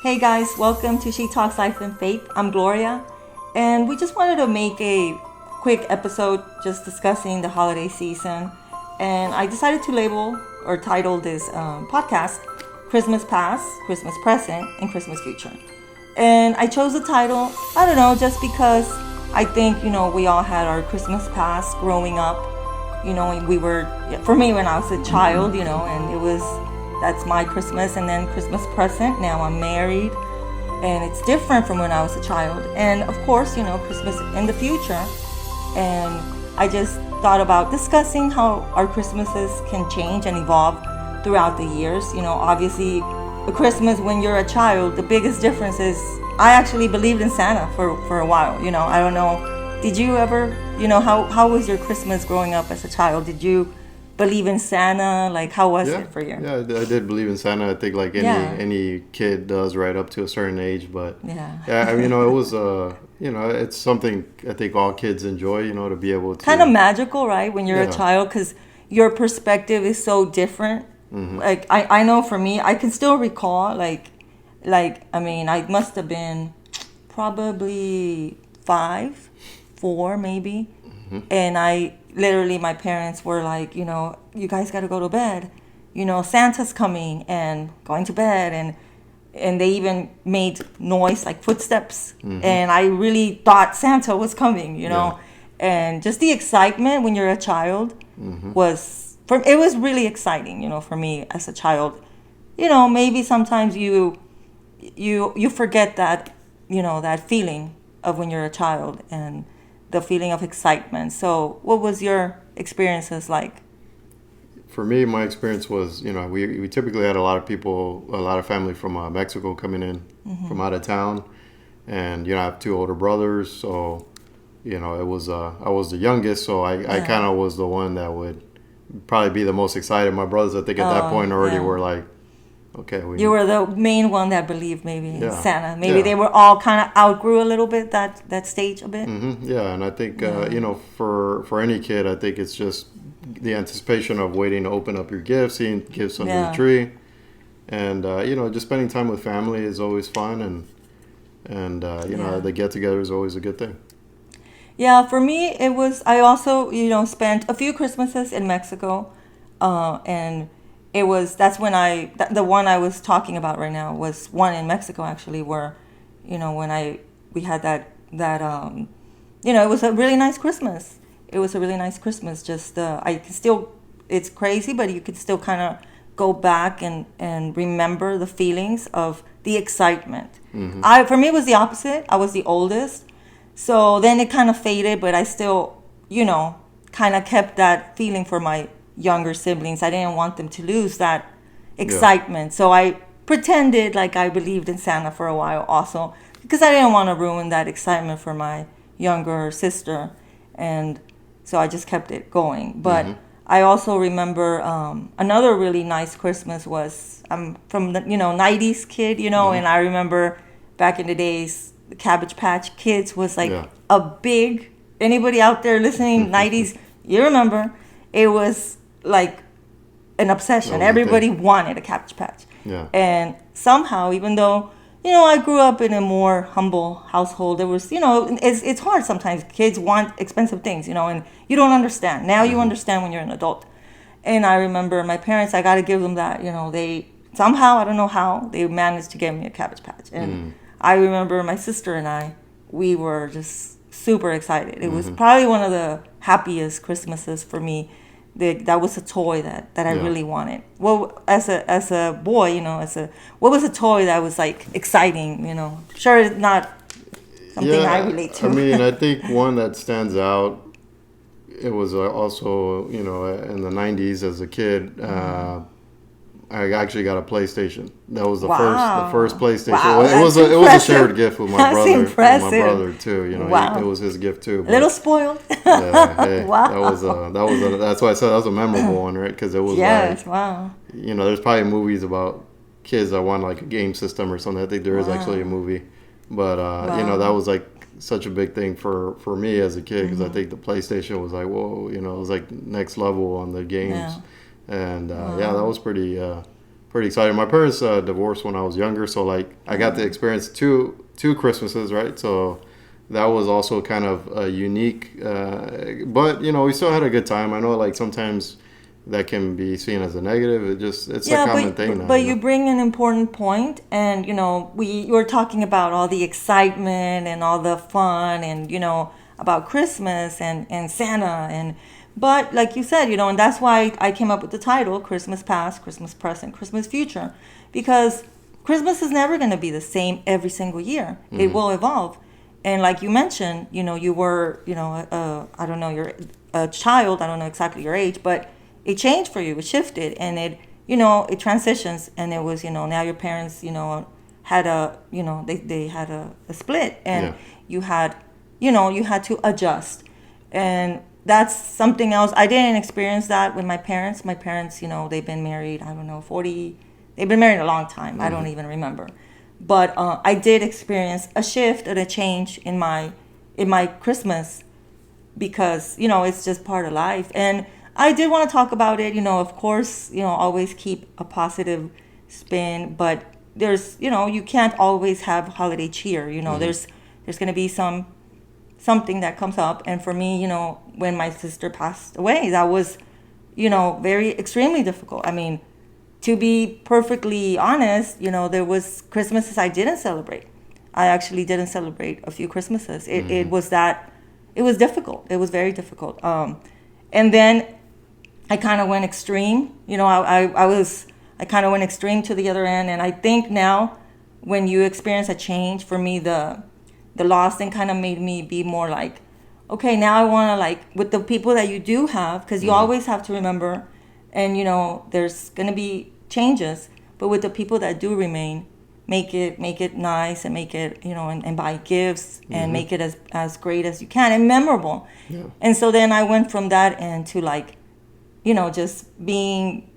Hey guys, welcome to She Talks Life and Faith. I'm Gloria, and we just wanted to make a quick episode just discussing the holiday season. And I decided to label or title this podcast Christmas Past, Christmas Present, and Christmas Future. And I chose the title, I don't know, just because I think, we all had our Christmas past growing up. For me when I was a child, and that's my Christmas, and then Christmas present. Now I'm married, and it's different from when I was a child. And of course, Christmas in the future. And I just thought about discussing how our Christmases can change and evolve throughout the years. Obviously, a Christmas when you're a child, the biggest difference is I actually believed in Santa for a while. I don't know. Did you ever, how was your Christmas growing up as a child? Did you believe in Santa? Like, how was it for you? Yeah, I did believe in Santa. I think like any kid does right up to a certain age. But I mean, it was it's something I think all kids enjoy. To be able to kind of magical, right? When you're a child, because your perspective is so different. Mm-hmm. Like I know for me, I can still recall like I mean, I must have been probably 5, 4 maybe, and I literally, my parents were like, you guys got to go to bed. Santa's coming, and going to bed. And they even made noise like footsteps. Mm-hmm. And I really thought Santa was coming, And just the excitement when you're a child it was really exciting, for me as a child. Maybe sometimes you forget that, that feeling of when you're a child and the feeling of excitement. So what was your experiences like? For me, my experience was, we typically had a lot of family from Mexico coming in from out of town. And, I have 2 older brothers. So, it was, I was the youngest. So I kind of was the one that would probably be the most excited. My brothers, I think at that point already were like, okay. You were the main one that believed maybe in Santa. Maybe they were all kind of outgrew a little bit that stage a bit. Mm-hmm. Yeah, and I think, for any kid, I think it's just the anticipation of waiting to open up your gifts, seeing gifts under the tree. And, just spending time with family is always fun. And the get-together is always a good thing. Yeah, for me, it was, I also, spent a few Christmases in Mexico. And that's when the one I was talking about right now was one in Mexico actually, where, when we had that, it was a really nice Christmas. It was a really nice Christmas. Just, it's crazy, but you could still kind of go back and remember the feelings of the excitement. Mm-hmm. For me, it was the opposite. I was the oldest. So then it kind of faded, but I still, kind of kept that feeling for my younger siblings. I didn't want them to lose that excitement. So I pretended like I believed in Santa for a while also, because I didn't want to ruin that excitement for my younger sister. And so I just kept it going. But I also remember another really nice Christmas was, I'm from the 90s kid, and I remember back in the days, the Cabbage Patch Kids was like a big, anybody out there listening, 90s, you remember, it was like an obsession. Everybody wanted a Cabbage Patch. Yeah. And somehow, even though, I grew up in a more humble household, there was, it's hard sometimes. Kids want expensive things, and you don't understand. Now you understand when you're an adult. And I remember my parents, I got to give them that, they somehow, I don't know how, they managed to get me a Cabbage Patch. And I remember my sister and I, we were just super excited. It was probably one of the happiest Christmases for me. That was a toy that I really wanted. Well, as a boy, what was a toy that was like exciting? Sure, it's not something I relate to. I mean, I think one that stands out. It was also in the 90s as a kid. I actually got a PlayStation. That was the first PlayStation. Wow, it was a shared gift with my brother. Impressive. And my brother too. It was his gift too. But, a little spoiled. Wow. That's why I said that was a memorable one, right? Because it was wow. There's probably movies about kids that want like a game system or something. I think there is actually a movie, but that was like such a big thing for me as a kid, because I think the PlayStation was like, whoa, it was like next level on the games. Yeah. And that was pretty pretty excited. My parents divorced when I was younger, so like I got to experience two Christmases, right? So that was also kind of a unique, but you know, we still had a good time. I know like sometimes that can be seen as a negative. It's a common thing now. But you bring an important point, and you know, you were talking about all the excitement and all the fun, and you know, about Christmas and Santa, and but like you said, you know, and that's why I came up with the title Christmas Past, Christmas Present, Christmas Future, because Christmas is never going to be the same every single year. It will evolve. And like you mentioned, you know, you were, you know, I don't know, you're a child, I don't know exactly your age, but it changed for you, it shifted, and it, you know, it transitions, and it was, you know, now your parents, you know, had a, you know, they had a split, and you had, you know, you had to adjust. And that's something else. I didn't experience that with my parents. My parents, you know, they've been married, I don't know, they've been married a long time. I don't even remember. But I did experience a shift and a change in my Christmas, because you know it's just part of life. And I did want to talk about it. You know, of course, you know, always keep a positive spin, but there's, you know, you can't always have holiday cheer. You know, there's going to be something that comes up. And for me, you know, when my sister passed away, that was, you know, very extremely difficult. I mean, to be perfectly honest, you know, there was Christmases I didn't celebrate. I actually didn't celebrate a few Christmases. It was difficult. It was very difficult. And then I kind of went extreme. You know, I kind of went extreme to the other end. And I think now when you experience a change, for me, the loss thing kind of made me be more like, okay, now I want to, like, with the people that you do have, because you always have to remember, and you know, there's going to be changes, but with the people that do remain, make it nice, and make it, you know, and buy gifts, and make it as great as you can and memorable. And so then I went from that into, like, you know, just being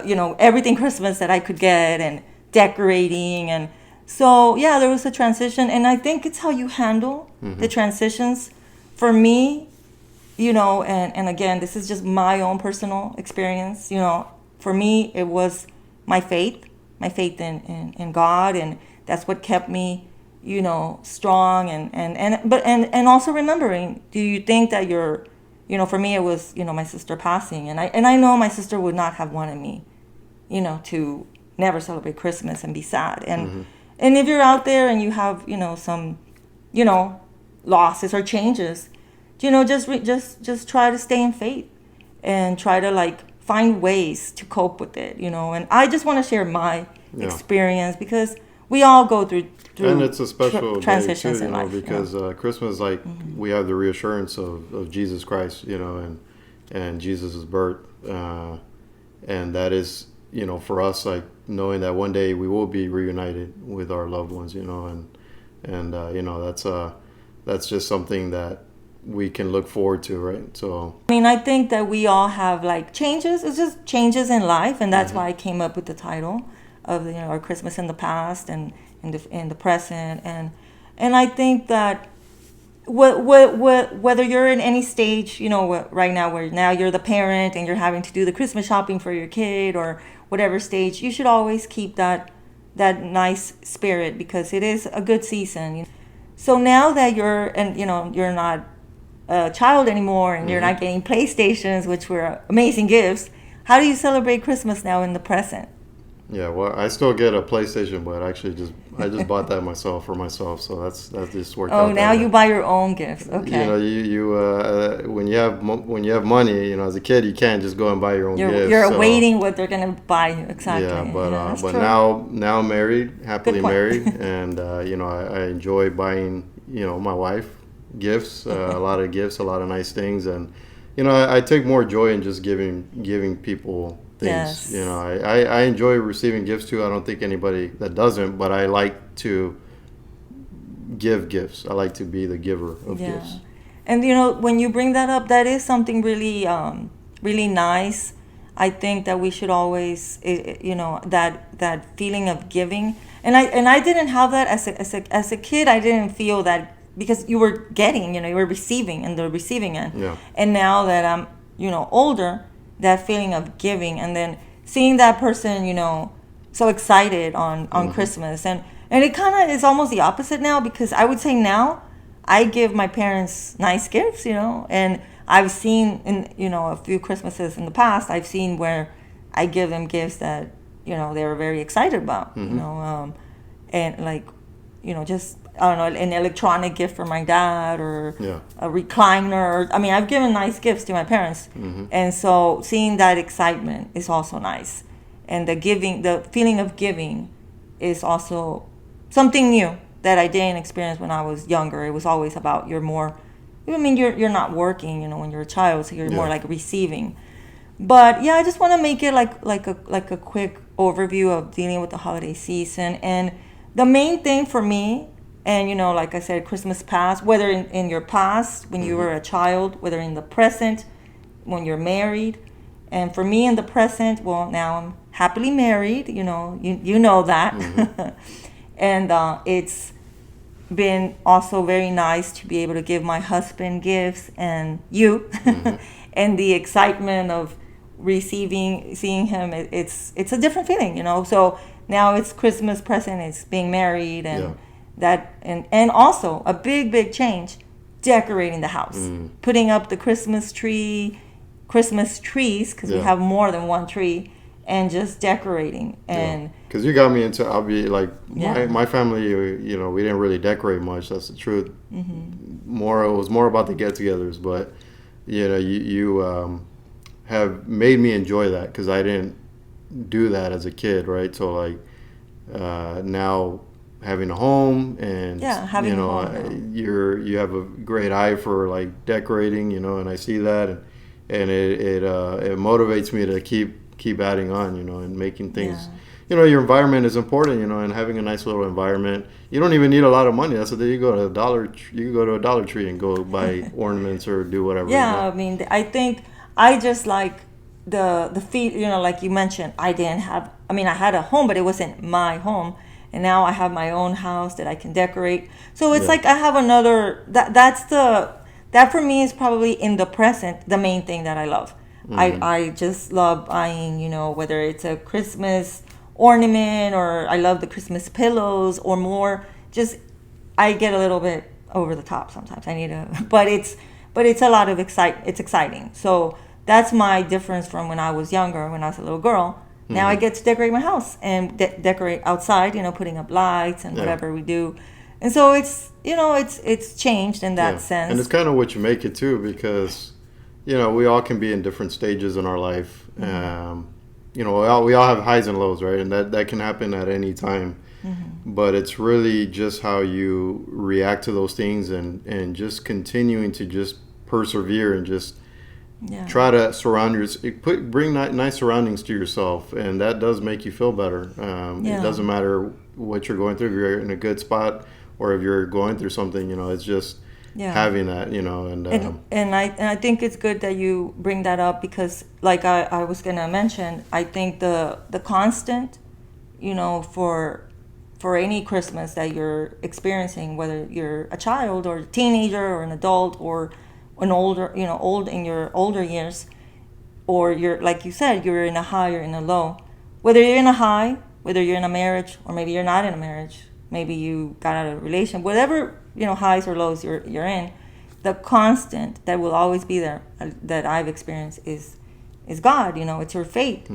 you know, everything Christmas that I could get, and decorating. And so yeah, there was a transition, and I think it's how you handle the transitions. For me, you know, and again, this is just my own personal experience. You know, for me, it was my faith in God, and that's what kept me, you know, strong. And also remembering, do you think that you're, you know, for me, it was, you know, my sister passing, and I know my sister would not have wanted me, you know, to never celebrate Christmas and be sad. And if you're out there and you have, you know, some, you know, losses or changes, you know, just try to stay in faith, and try to, like, find ways to cope with it, you know. And I just want to share my experience, because we all go through and it's a special transitions day too, you in know, life. because Christmas, like, we have the reassurance of Jesus Christ, you know, and Jesus' birth, and that is, you know, for us, like, knowing that one day we will be reunited with our loved ones, you know, and you know, that's just something that we can look forward to, right? So I mean, I think that we all have, like, changes. It's just changes in life, and that's why I came up with the title of, you know, our Christmas in the past and in the present. And I think that whether you're in any stage, you know, right now, where now you're the parent and you're having to do the Christmas shopping for your kid, or whatever stage, you should always keep that nice spirit, because it is a good season. So now that you're not a child anymore, and you're not getting PlayStations, which were amazing gifts, how do you celebrate Christmas now in the present? Yeah, well, I still get a PlayStation, but actually I just bought that for myself. So that's just worked out. Oh, now you buy your own gifts. Okay. You know, you when you have money, you know, as a kid, you can't just go and buy your own gifts. You're awaiting what they're gonna buy you. Exactly. Yeah, but true. now married, happily married, and you know, I enjoy buying, you know, my wife gifts, a lot of gifts, a lot of nice things, and you know, I take more joy in just giving people things. Yes. You know, I enjoy receiving gifts too. I don't think anybody that doesn't, but I like to give gifts. I like to be the giver of gifts. And you know, when you bring that up, that is something really really nice. I think that we should always, you know, that feeling of giving. And I didn't have that as a kid. I didn't feel that, because you were getting, you know, you were receiving in the receiving end. Yeah. And now that I'm, you know, older, that feeling of giving, and then seeing that person, you know, so excited on Christmas, and it kind of is almost the opposite now, because I would say now I give my parents nice gifts, and I've seen in a few Christmases in the past, I've seen where I give them gifts that they were very excited about, and like just I don't know, an electronic gift for my dad, or a recliner. I mean, I've given nice gifts to my parents, and so seeing that excitement is also nice, and the feeling of giving is also something new that I didn't experience when I was younger. It was always about you're not working, when you're a child, so you're more like receiving. But yeah, I just want to make it like a quick overview of dealing with the holiday season. And the main thing for me, and like I said, Christmas past, whether in your past when you were a child, whether in the present when you're married, and for me in the present, well, now I'm happily married. You know that. And it's been also very nice to be able to give my husband gifts, and and the excitement of seeing him. It's a different feeling, So now it's Christmas present. It's being married, and that, and also a big change, decorating the house, putting up the Christmas trees, because we have more than one tree, and just decorating. And because you got me into, I'll be like, my family, we didn't really decorate much. That's the truth. It was more about the get-togethers, but you have made me enjoy that, because I didn't do that as a kid, right? So like now having a home, and having a home, you have a great eye for like decorating, and I see that, and it motivates me to keep adding on, and making things. Your environment is important, and having a nice little environment. You don't even need a lot of money. That's the thing. You go to a Dollar Tree and go buy ornaments or do whatever. I mean, I think I just like the feet. Like you mentioned, I had a home, but it wasn't my home. And now I have my own house that I can decorate. So it's like I have another. That for me is probably in the present the main thing that I love. I just love buying, whether it's a Christmas ornament, or I love the Christmas pillows, or more. Just I get a little bit over the top sometimes. I need to, but it's a lot of It's exciting. So that's my difference from when I was younger, when I was a little girl. Now I get to decorate my house and decorate outside, putting up lights and whatever we do. And so it's changed in that sense. And it's kind of what you make it too, because we all can be in different stages in our life. We all have highs and lows, right? And that can happen at any time. But it's really just how you react to those things, and just continuing to just persevere, and just try to bring nice surroundings to yourself, and that does make you feel better. It doesn't matter what you're going through, if you're in a good spot or if you're going through something, it's just having that, and I think it's good that you bring that up, because like I was gonna mention, I think the constant, for any Christmas that you're experiencing, whether you're a child or a teenager or an adult or an older, old in your older years, or you're, like you said, you're in a high or in a low, whether you're in a high, whether you're in a marriage, or maybe you're not in a marriage, maybe you got out of a relation, whatever, highs or lows you're in, the constant that will always be there, that I've experienced, is God. It's your faith.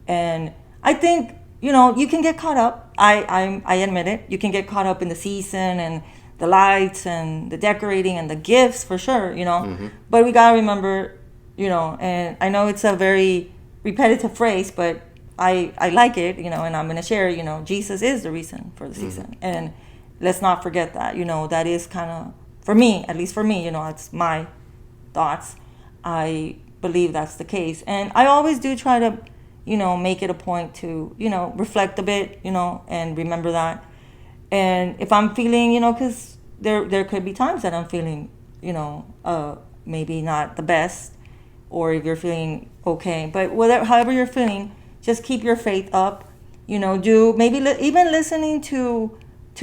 And I think, you can get caught up. I admit it. You can get caught up in the season and the lights and the decorating and the gifts, for sure, But we gotta remember, and I know it's a very repetitive phrase, but I like it, and I'm gonna share, Jesus is the reason for the season. And let's not forget that, that is kind of, for me, at least for me, it's my thoughts. I believe that's the case. And I always do try to, make it a point to, reflect a bit, and remember that. And if I'm feeling, because there could be times that I'm feeling, maybe not the best, or if you're feeling okay, but however you're feeling, just keep your faith up. Do maybe even listening to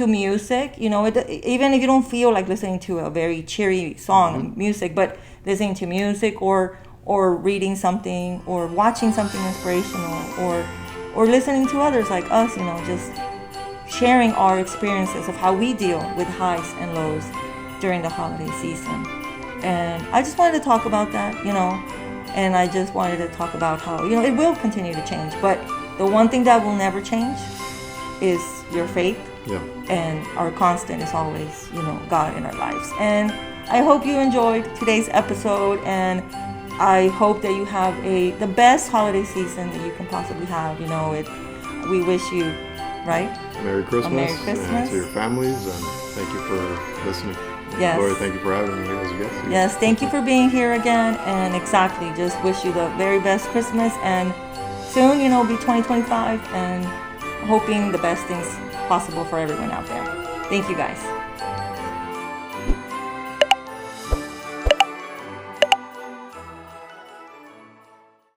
music. Even if you don't feel like listening to a very cheery song, music, but listening to music, or reading something, or watching something inspirational, or or listening to others like us, just sharing our experiences of how we deal with highs and lows during the holiday season. And I just wanted to talk about that, and I just wanted to talk about how, it will continue to change. But the one thing that will never change is your faith. Yeah. And our constant is always, God in our lives. And I hope you enjoyed today's episode, and I hope that you have the best holiday season that you can possibly have. We wish you, right? Merry Christmas, A Merry Christmas. And to your families, and thank you for listening. Yes. Gloria, thank you for having me here as a guest. Yes, thank you for being here again, and exactly, just wish you the very best Christmas, and soon, be 2025, and hoping the best things possible for everyone out there. Thank you, guys.